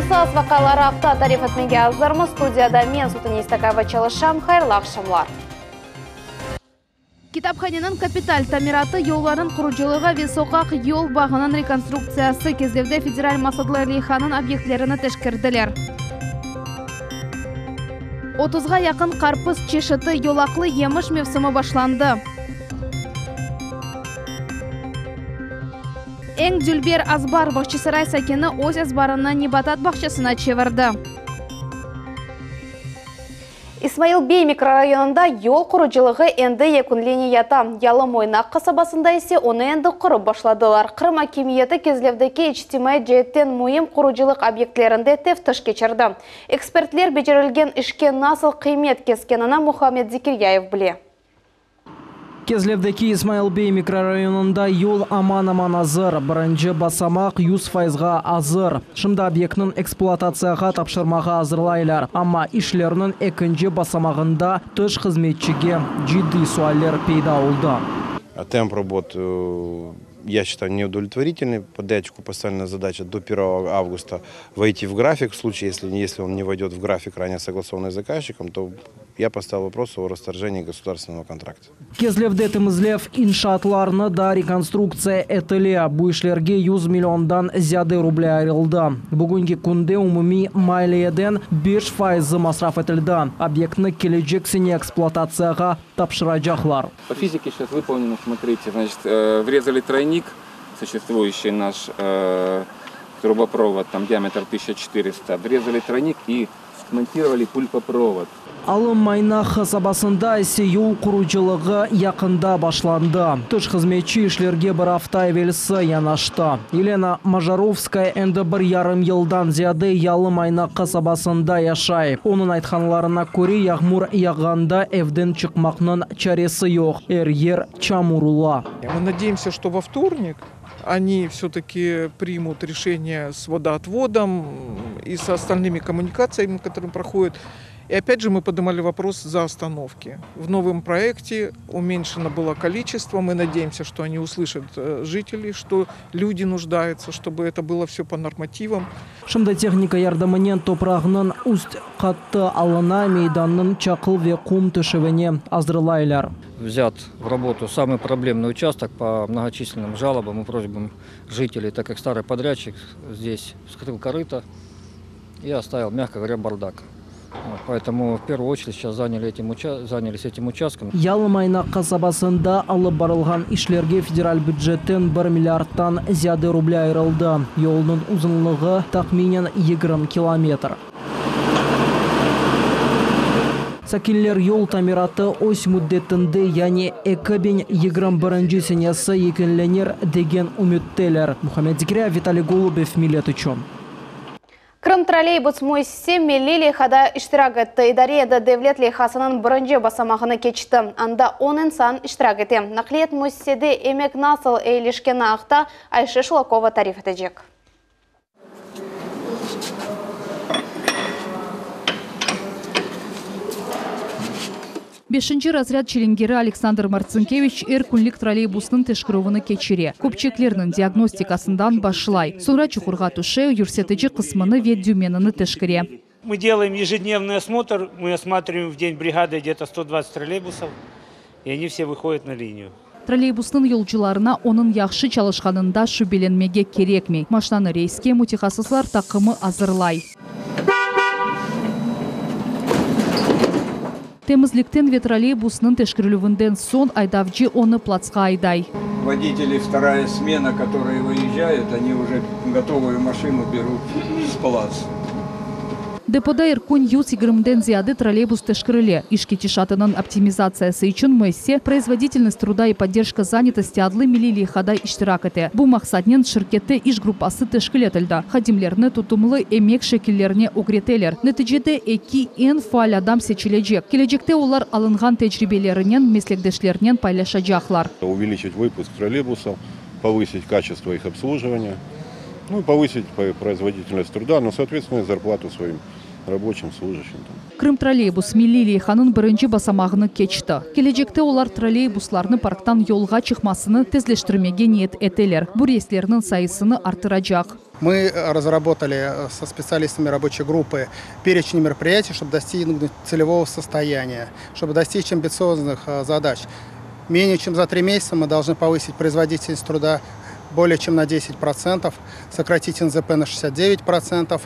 Сас вақалары ақта тариф етмеге азырмыз. Студияда мен Сутын Истакаева çalışам. Хайырлы ақшамлар. Китапханенің капиталь тамираты yolların құруcılığı ve sokak yol bağının rekonstruksiyası кездевде федераль масадлы лейханын объектлеріні тешкірділер. 30-ға якын қарпыз чешіті yolақлы еміш мевсімі башланды. Эң Дүлбер Азбар бақчысырай сәкені өз азбарына Небатат бақчасына чеверді. Исмаил Бей микрорайонында yol құруcılığı енді екінленията. Ялымойнақ қасабасында есе оны енді құрып башладылар. Қырым акимиеті кезлевдекі ичтимай жеттен мұйым құруcılık объектлерінде тефтіш кечірді. Экспертлер бежерілген ішке насыл қимет кескеніне Мухаммед Зикиряев біле. Кезлевдеки Исмаил Бей микрорайонында yol аман-аман азыр. Бірінші басамақ 100%-ға азыр. Шымда объектінің эксплуатацияға тапшырмаға азырлайлар. Амма ишлерінің екінші басамағында тыш қызметчіге жидді суаллер пейда олды. Темп работ, я считаю, неудовлетворительный. Под датчику поставлена задача до 1 августа войти в график. В случае, если он не войдет в график, ранее согласованный с заказчиком, то я поставил вопрос о расторжении государственного контракта. Кезлевде темізлев иншаатларны да реконструкция этіле. Бұл ішлерге 100 миллиондан зяды рубля айрылды. Бүгінгі күнде умуми майлиеден 5% масраф етілді. Объектны кележексіне эксплуатацияға тапшырачақлар. По физике сейчас выполнено, смотрите, значит, врезали тройник, существующий наш трубопровод, там диаметр 1400, врезали тройник и смонтировали пульпопровод. Алым майнақ сабасында есе yol құруcılığı яқында башланды. Тыш қызметші ішлерге бір авта евелісі янашты. Елена Мажаровская әнді 1,5 елдан зияды ялым майнақ сабасында яшай. Оның айтқанларына көре яғмур яғанда evден чықмақның чаресі жоқ. Ер чамурула. Мы надеемся, что во вторник они все-таки примут решение с водоотводом и со остальными коммуникациями, которые проходят. И опять же мы поднимали вопрос за остановки. В новом проекте уменьшено было количество. Мы надеемся, что они услышат жителей, что люди нуждаются, чтобы это было все по нормативам. Шымда техника ярдамынен топрағының үст қатты алына мейданның чақыл ве құм түшівіне аздырылайлар. Взят в работу самый проблемный участок по многочисленным жалобам и просьбам жителей, так как старый подрядчик здесь вскрыл корыто и оставил, мягко говоря, бардак. Поэтому в первую очередь сейчас занялись этим участком. Ялым айнақ қасабасында алып барылған ишлерге федераль бюджеттен 1 миллиардтан зяды рубля айрылды. Yolның ұзынлығы тақминен 20 километр. Сакиллер yol тамираты ось мүддетінде, яни 2021 сенесі екінленер деген үміттелер. Мухаммед Зикиряев, Виталий Голубев, Милет Учон. Крым троллейбус мойсе мелли хада иштирак етті. Идарияда девлет лейхасының бірінші басамағыны кечті. Анда 10 инсан иштирак етті. Нақлиет мойседе емек насыл эйлешкен ақта Айша Шулакова тариф етежек. 5-ші разряд челенгері Александр Марцинкевич күнлік троллейбусының тешкіруыны кечере. Көпчеклерінің диагностикасындан башылай. Sonra чухурға туше юрсетечі қысмыны вет дюменіні тешкіре. Мы делаем ежедневный осмотр. Мы осматриваем в день бригады где-то 120 троллейбусов. И они все выходят на линию. Троллейбусның yolcularına onun yaxşı çalışqanında şübeленмеге керекмей. Машинаны рейске мутихасыслар тақымы азырлай. Темізліктен ве троллейбусның тешкірілуінден сон айдавчы оны плацқа айдай. Водители вторая смена, которые выезжают, они уже готовую машину берут с плаца. Депода иркун 120 зияды троллейбус тешкірілі. Ишки тишатының оптимизациясы үшін мөссе производительность труда и поддержка занятости адлы милили хада иштирак еті. Бұл мақсатнен шirketті иш группасы тешкілетілді. Хадимлерні тутумлы эмек шекеллеріне огретелер. Нәтижеде эки ен фаал адам сечілежек. Кележекте олар алынған тәжірибелерінен, меслекдешлерінен пайлашачақлар. Увеличить выпуск троллейбусов, повысить качество их обслуживания, ну и повысить производительность труда, но, соответственно, зарплату своим рабочим, служащим. Крым троллейбус милили ханын бірінші басамағыны кечті. Кележекте олар троллейбусларны парктан yolға чықмасыны тезлештірмеге ниет етелер. Бұл рейслерінің сайысыны артырачақ. Мы разработали со специалистами рабочей группы перечень мероприятий, чтобы достигнуть целевого состояния, чтобы достичь амбициозных задач. Менее чем за 3 месяца мы должны повысить производительность труда более чем на 10%, сократить НЗП на 69%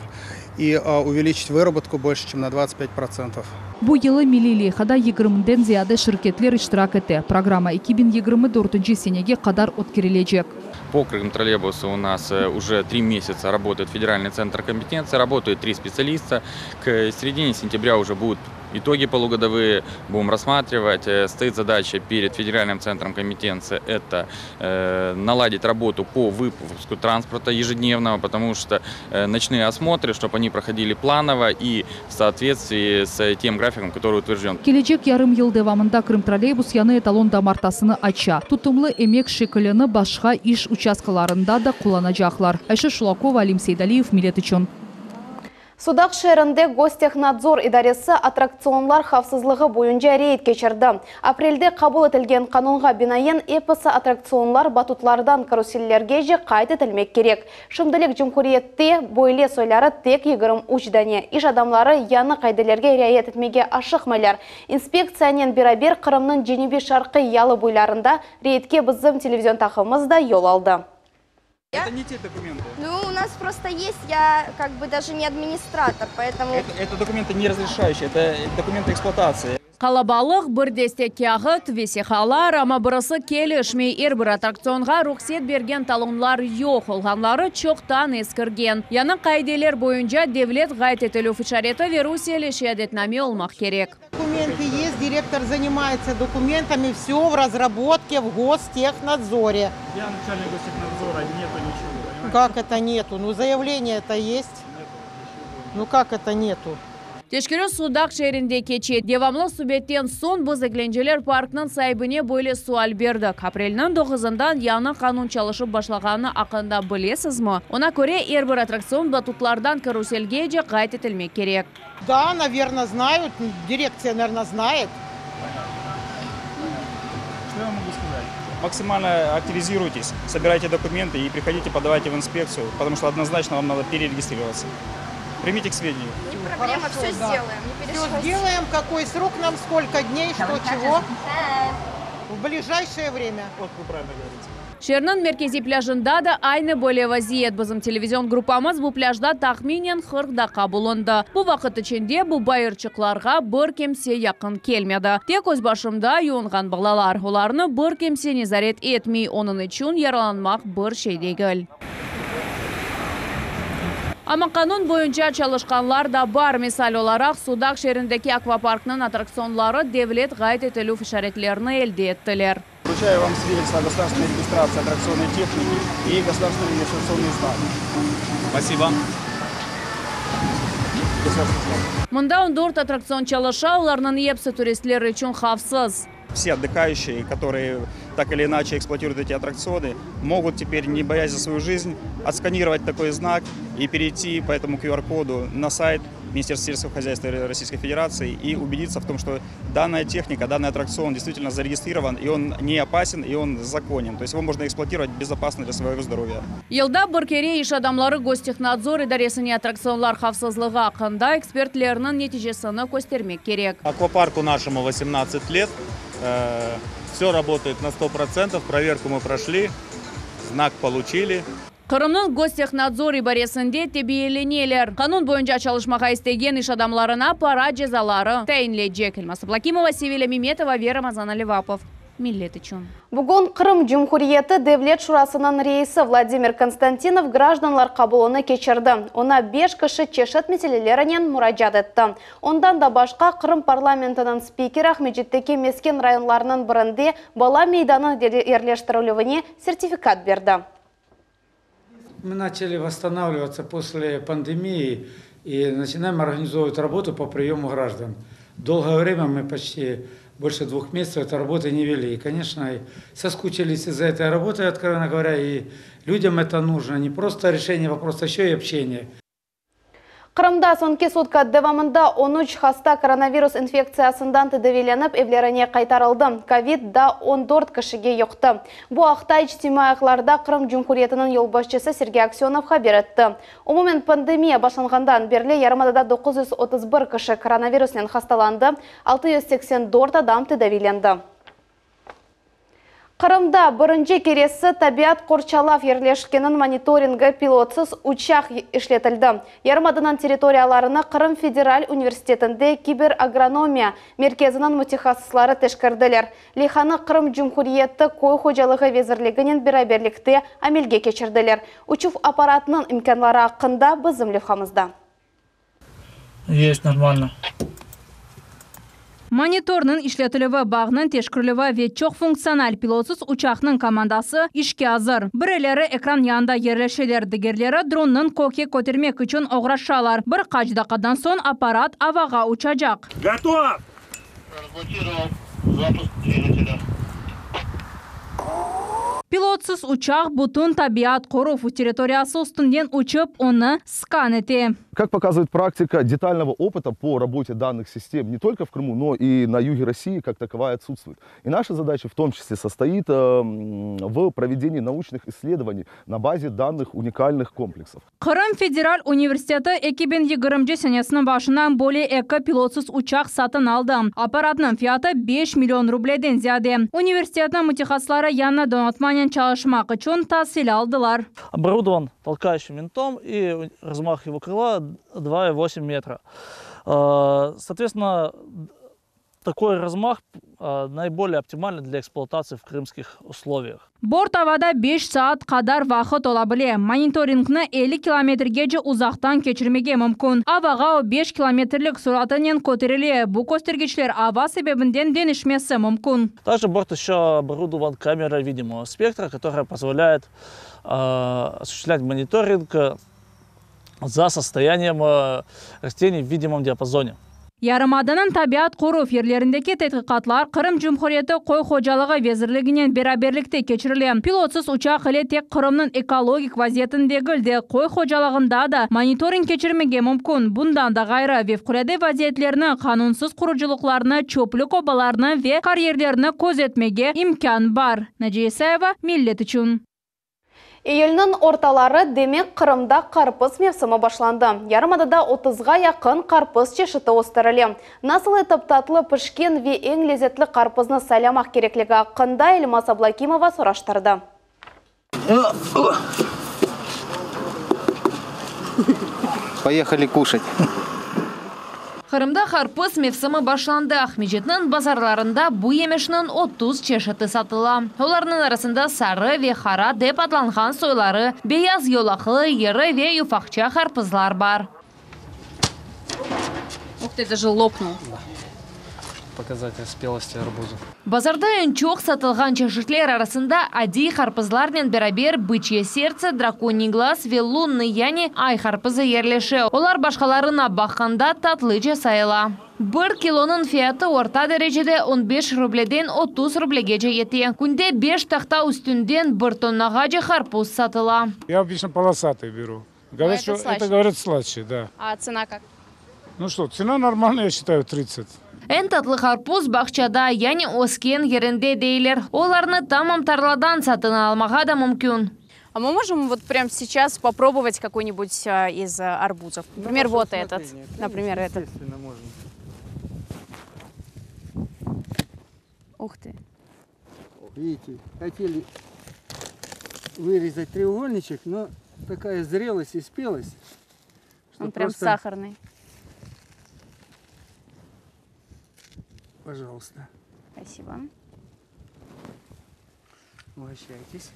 и увеличить выработку больше чем на 25%. Бұл елы милили хада 20-ден зияды шirketlер иштирак етті. Программа 2024 сенеге қадар өткерілежек. По Крым троллейбусу у нас уже 3 месяца работает федеральный центр компетенции, работают 3 специалиста. К середине сентября уже будут итоги полугодовые, будем рассматривать. Стоит задача перед федеральным центром компетенции – это наладить работу по выпуску транспорта ежедневного, потому что ночные осмотры, чтобы они проходили планово и в соответствии с тем графиком, который утвержден. Келечек ярым ел девамында Крым троллейбус яны эталон дамартасыны ача. Тутумлы эмек шекіліні башқа иш участкаларында да куланажақлар. Айша Шулакова, Алим Сейдалиев, Милет үшін. Судақ шерінде Гостехнадзор идаресі аттракционлар хавсызлығы бойынша рейд кечірді. Апрельде қабыл етілген қанунға бинайын эпосы аттракционлар батутлардан каруселлерге же қайт етілмек керек. Шымдылық Жумхуриетте бойле сойлары тек 23 Иш адамлары яны қайдылерге рейд етмеге ашықмайлар. Инспекциянен бирабер Қырымның Женеби шарқы ялы бойларында рейдке біздің телевизион тақымыз да yol алды. Это не те документы. Ну, у нас просто есть, я как бы даже не администратор, поэтому... Это документы не разрешающие, это документы эксплуатации. Қалабалық бір дестек яғыт, весехалар, ама бұрысы келі үшмей бір аттракционға рұқсет берген талонлар йоқ, олғанлары чоқтан ескірген. Яны қайделер бойынша девлет ғайт етілу фишареті верусиялі шиадетнаме олмақ керек. Документы есть, директор занимается документами, все в разработке, в Гостехнадзоре. Я начальник Гостехнадзора, нету ничего. Понимаете? Как это нету? Ну, заявление-то есть. Ну, как это нету? Тешкері судақ шерінде кече. Девамлы субеттен сон біз Экленжелер паркның сайбыне бойлы суал берді. Апрельнің 9-дан яны қанун çalışып башлаганы ақында білесіз ме? Она көре бір аттракцион батутлардан каруселге же қайт етілмек керек. Да, наверное, знают. Дирекция, наверное, знает. Что я могу сказать? Максимально активизируйтесь, собирайте документы и приходите, подавайте в инспекцию, потому что однозначно вам надо перерегистрироваться. Примите к сведению. Не проблема, Хорошо, все да. сделаем. Не Все сделаем, какой срок нам, сколько дней, что, чего. В ближайшее время. Вот вы правильно говорите. Шернің меркези пляжында да айны более вазиет. Бізім телевизион группамыз бұл пляжда тахминен 40 даққа болынды. Бұл вақыт ішінде бұл байырчықларға бір кемсе яқын келмеді. Тек өз башымда юынған бағлалар. Оларны бір кемсе незарет етмей, оның үшін яраланмақ бір шейдегіл. Ama kanun boyunca çalışkanlar da var. Misal olarak Судақ şehrindeki akvaparkının attraksiyonları devlet gayet etili işaretlerini elde ettiler. Вручаю вам свидетельство о государственной регистрации аттракционной техники и государственный регистрационный знак. Спасибо. Мында 14 аттракцион çalışa, onların hepsi turistler için хавсыз. Все отдыхающие, которые так или иначе эксплуатируют эти аттракционы, могут теперь, не боясь за свою жизнь, отсканировать такой знак и перейти по этому QR-коду на сайт Министерства сельского хозяйства Российской Федерации и убедиться в том, что данная техника, данный аттракцион действительно зарегистрирован, и он не опасен, и он законен. То есть его можно эксплуатировать безопасно для своего здоровья. Yılda bir kere iş adamları Gostexnadzor idaresine attraksiyonlar хавсызлығы hakkında ekspertlerinin neticesini göstermek gerek. Аквапарку нашему 18 лет. Все работает на 100%. Проверку мы прошли, знак получили. Kırım'ın Gostexnadzor ibaresinde tebiyelenirler. Kanun boyunca çalışmaya isteyen iş adamlarına para cezaları tayinleyecek. Elmas Blakimova, Sevilla Mimetova, Vera Mazana-Levapov. Millet için. Бүгін Қырым Жумхуриеті Девлет Шурасының рейсі Владимир Константинов гражданлар қабылыны кечірді. Она 5 кіші чешет мәселелерінен мұражат етті. Ондан да башқа Қырым парламентінің спикері Ахмеджеттеке Мескен районларының бірінде бала мейданын ерлештірілуіне сертификат берді. Мы начали восстанавливаться после пандемии и начинаем организовывать работу по приему граждан. Долгое время мы почти больше 2 месяцев этой работы не вели. И, конечно, соскучились из-за этой работы, откровенно говоря, и людям это нужно. Не просто решение вопроса, еще и общение. Қырымда сонки сутка девамында 13 хаста коронавирус инфекциясындан тедевеленіп евлеріне қайтарылды. Ковид-да 14 кішіге йоқты. Бұ ақта ичтимайықларда Қырым Жүмхуриетінің елбасшысы Сергей Аксенов хабер етті. Умумен пандемия башlanғандан берлі Ярымадада 931 кіші коронавируснен хасталанды, 684 адам тедевеленді. Қырымда бірінші кересі табиат қорчалав ерлешкенін мониторингі пилотсыз учақ ішлетілді. Ярымадынан территорияларына Қырым Федераль университетінде киберагрономия мерkezінің мутихассылары тешкірділер. Лиханы Қырым Жүмхуриетті қой хожалығы везірлігінен біраберлікте амелге кечірділер. Учув аппаратының имканлары ақында бізім левхамызда. Есть, нормально. Мониторның ишлетілігі бағның тешкірлігі ве чоқ функциональ пилотсыз учақның командасы ішке азыр. Бірелері экран янда ерлешелер дігерлері дронның коке көтермек үшін оғрашалар. Бір қачдақадан сон аппарат аваға учажақ. Готов! Запуск двигателя. Пилотсыз учақ бұтын табиат қоров территориясы үстінден учып, оны скан ете. Как показывает практика, детального опыта по работе данных систем не только в Крыму, но и на юге России как таковая отсутствует. И наша задача в том числе состоит в проведении научных исследований на базе данных уникальных комплексов. Қырым Федераль университеті 2020 сенесінің башынан более эко пилотсыз учақ сатын алды. Аппаратның фияты 5 миллион рублейден зияде. Университетінің мутихаслары яна донатманен çalışmak için tahsil aldılar. Оборудован толкающим винтом и размах его крыла 2,8 метра. Соответственно, такой размах наиболее оптимальный для эксплуатации в крымских условиях. Борт havada 5 saat kadar vaqt olabilir. Monitoringni 50 kilometrgacha uzoqdan kechirmege mumkin. Avaga 5 kilometrlik sur'atdan ko'tariladi. Bu ko'rsatkichlar ava sebebinden denishmesi mumkin. Также борт еще оборудован камерой видимого спектра, которая позволяет осуществлять мониторинг за состоянием растений в видимом диапазоне. Yarımadanın tabiat qoruv yerlerindeki tədqiqatlar Qırım Cumhuriyeti Qoy Xocalığı Vezirliginin beraberlikte keçirilən pilotsuz uçaq ile tek Qırımның ekologik vaziyetindeki Qoy Xocalığında da monitoring keçirmege mümkün. Bundan da gayrı fevkalade vaziyetlerini, kanunsuz kuruculuklarını, çöplük obalarını ve kariyerlerini gözetmege imkan var. Naciye Isayeva, Millet için. Июльнің орталары демек Қырымда қарпыз мевсімі башланды. Ярымадада 30-ға яқын қарпыз чешіті остырылы. Насыл етіп татлы пішкен ве ең лезетлі қарпызны сайламақ кереклігі ақында Эльмас Аблакимова сұраштырды. Поехали кушать. Қырымда қарпыз мевсімі башланды. Ахмеджетнің базарларында бұ емешінің 30 чешіті сатыла. Оларының арасында сары ве қара деп атланған сойлары, бейаз йолақылы, ері ве юфақча қарпызлар бар. Ух ты, даже лопнул. Показатель спелости арбуза. Базарда ең çok сатылған чешітлер арасында ади қарпызлармен бәрабер бычье сердце, драконий глаз ве лунный яни ай қарпызы ерлеші. Олар башқаларына баққанда татлыча сайыла. 1 килоның фияты орта дәрежеде 15 рубледен 30 рублеге жете. Күнде 5 тақта үстінден 1 тоннаға же қарпуз сатыла. Я обычно полосатый беру. Говорят, что это говорят слаще, да. А цена как? Ну что, цена нормальная, я считаю, 30. En tatlı karpuz bakçada, yani Osken yerinde değiller. Оларны tamam tarladan satın almağa da mümkün. А мы можем вот прямо сейчас попробовать какой-нибудь из арбузов? Например, вот этот. Например, этот. Ух ты. Видите, хотели вырезать треугольничек, но такая зрелость и спелость. Он прям сахарный. Пожалуйста. Спасибо. Угощайтесь.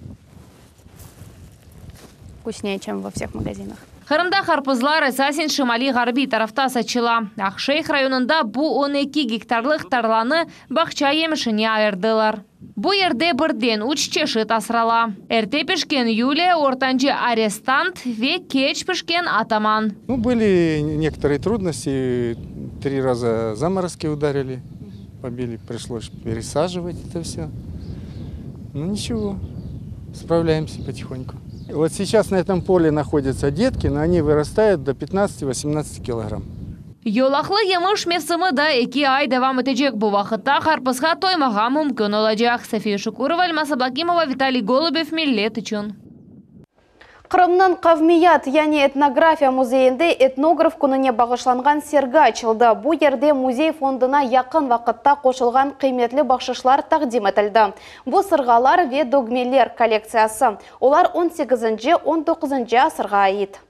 Вкуснее, чем во всех магазинах. Қырымда қарпызлар эсасен Шимали Гарби тарафта сачыла. Ақшейх районында бұ 12 гектарлық тарланы бақча емішіне айырдылар. Бұ ерде бірден 3 чешіт асырала. Эрте пішкен Юлия, ортанчы арестант ве кеч пішкен атаман. Ну, были некоторые трудности. 3 раза заморозки ударили. Побили, пришлось пересаживать это все. Ну ничего, справляемся потихоньку. Вот сейчас на этом поле находятся детки, но они вырастают до 15-18 килограмм. Yolaqlı yemiş mevsimi de 2 ay devam edecek. Bu vakitte karpuzga toymağa mümkün olacak. Safiye Şukurova, Elmas Ablakimova, Vitaliy Golubov, Millet için. Qırımның Qavmiyat, yani etnografiya muzeyinde etnograf kunune bağışlanған sergi açıldı. Bu yerde muzey fonduna yakın vakitte koşulgan kıymetli bakşışlar taqdim etildi. Bu sırgalar ve dogmeler kolleksiyası. Olar 18-19 asırga ait.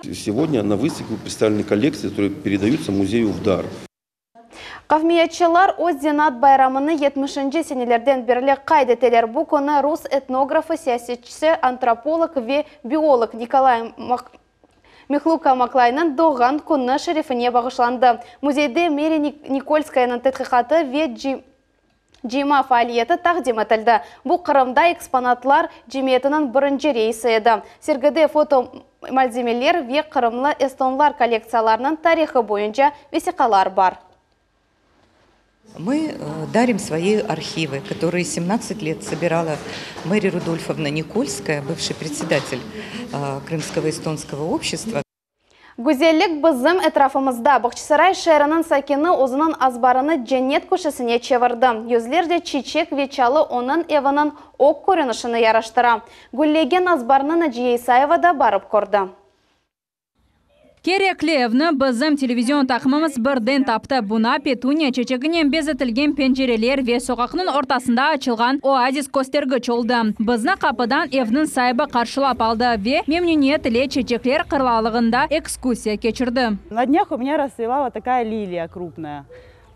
Сегодня на выставке представлены коллекции, которые передаются музею в дар. Qavmiyatçılar o Zenat bayramını 70. senelerden beri kaydeteler. Bu konu Rus etnografı, siyasetçisi, antropolog ve biyolog Nikolay Mihluka Maklay'nın doğan konu şerefine bağışlandı. Muzeyde Meri Nikolskaya'nın tədqiqatı ve Cima faaliyeti taqdim etildi. Bu Kırım'da eksponatlar cemiyetinin birinci reisi edi. Sergide foto malzemeler ve Kırımlı Estonlar kolleksiyalarının tarihi boyunca vesikalar var. Мы дарим свои архивы, которые 17 лет собирала Мэри Рудольфовна Никольская, бывший председатель Крымского эстонского общества. Güzellik bizim etrafımızda. Bakçısaray şehrinin sakini o'zining azbarını cennet köşesine çevirdi. Yüzlerce çiçek ve çalı onun evinin ok ko'rinishini yaraştıra. Güllegen azbarını Naciye Isayeva da barıp ko'rdi. Kerakli evni bizim televizyon takımımız birden taptı. Buna petunya çiçeğinin bezetilgen pencereler ve sokakның ortasında açılgan oazis göstergich oldu. Bizni kapıdan evnin sahibi karşılap aldı ve memnuniyet ile çiçekler kırlalığında ekskursiya geçirdi. На днях у меня расцвела вот такая лилия крупная.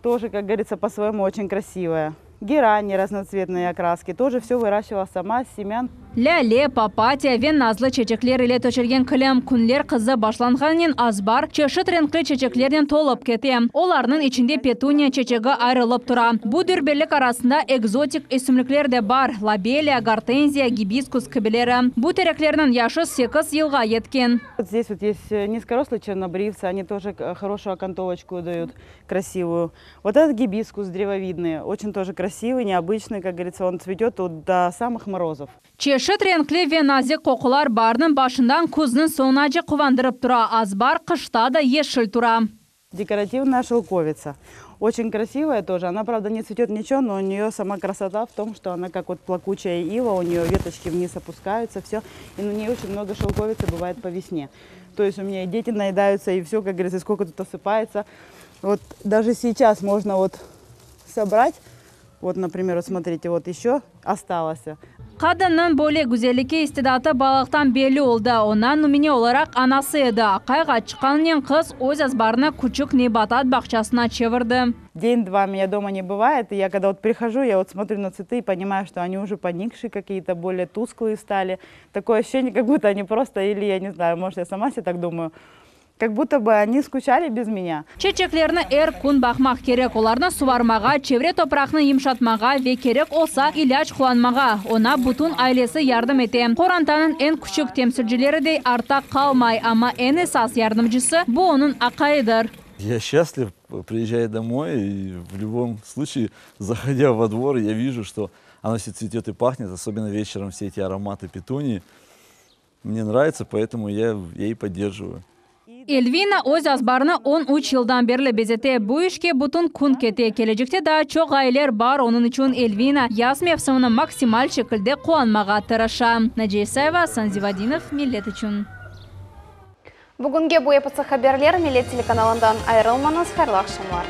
Тоже, как говорится, по-своему очень красивая. Герани разноцветные окраски. Тоже все выращивала сама с семян. Lale, papatya ve nazlı çiçekler ile töşelgen kılım kunler kızı başlanğanın azbar, çeşit renkli çiçeklerden tolup ketdi. Olarның içinde petunya çiçeği ayrılıp tura. Bu dürbellik arasında egzotik isimlikler de var. Labelia, gортензия, гибискус кибелері. Bu tereklerinin yaşı 8 yılga yetken. Здесь вот есть низкорослые чернобривцы, они тоже хорошую окантовочку дают, красивую. Вот этот гибискус древовидный, очень тоже красивый, необычный, как говорится, он цветет до самых морозов. Çeşit renkli ve nazik kokular barının başından kuzunun sonacı kuvandırıp tura. Azbar kışta da yeşil tura. Декоративная шелковица. Очень красивая тоже. Она, правда, не цветет ничего, но у нее сама красота в том, что она как вот плакучая ива, у нее веточки вниз опускаются, все. И на ней очень много шелковицы бывает по весне. То есть у меня и дети наедаются, и все, как говорится, сколько тут осыпается. Вот даже сейчас можно вот собрать. Вот, например, вот смотрите, вот еще осталось. Kadının böyle güzellikle istidatı balıktan belli oldu. Ona numune olarak anasıydı. Akayga çıkanın kız öz azbarını küçük nebatat bahçesine çevirdi. День-два меня дома не бывает, и я когда вот прихожу, я вот смотрю на цветы и понимаю, что они уже поникшие какие-то, более тусклые стали. Такое ощущение, как будто они просто, или я не знаю, может я сама себе так думаю, как будто бы они скучали без меня. Çiçeklerini kun bakmak gerek, olarını suvarmağa, çevre toprağını yumşatmağa ve gerek olsa ilaç kullanmağa. Ona bütün ailesi yardım etti. Korantanın en küçük temsilcileri de arta kalmay ama en esas yardımcısı bu onun Akay'ıdır. Я счастлив, приезжая домой, и в любом случае, заходя во двор, я вижу, что оно все цветет и пахнет, особенно вечером все эти ароматы петунии. Мне нравится, поэтому я и поддерживаю. Elvina öz azbarını 13 yıldan beri bezete. Bu işke bütün kun kete. Gelecekte daha çok aileler var. Onun için Elvina yaz mevsimini maksimal şekilde kullanmağa tırışa. Naciye Isayeva, Sanzivadinov, Millet için. Bugünkü bu yapısı haberler Millet telekanalından ayrılmanız. Hayırlı akşamlar.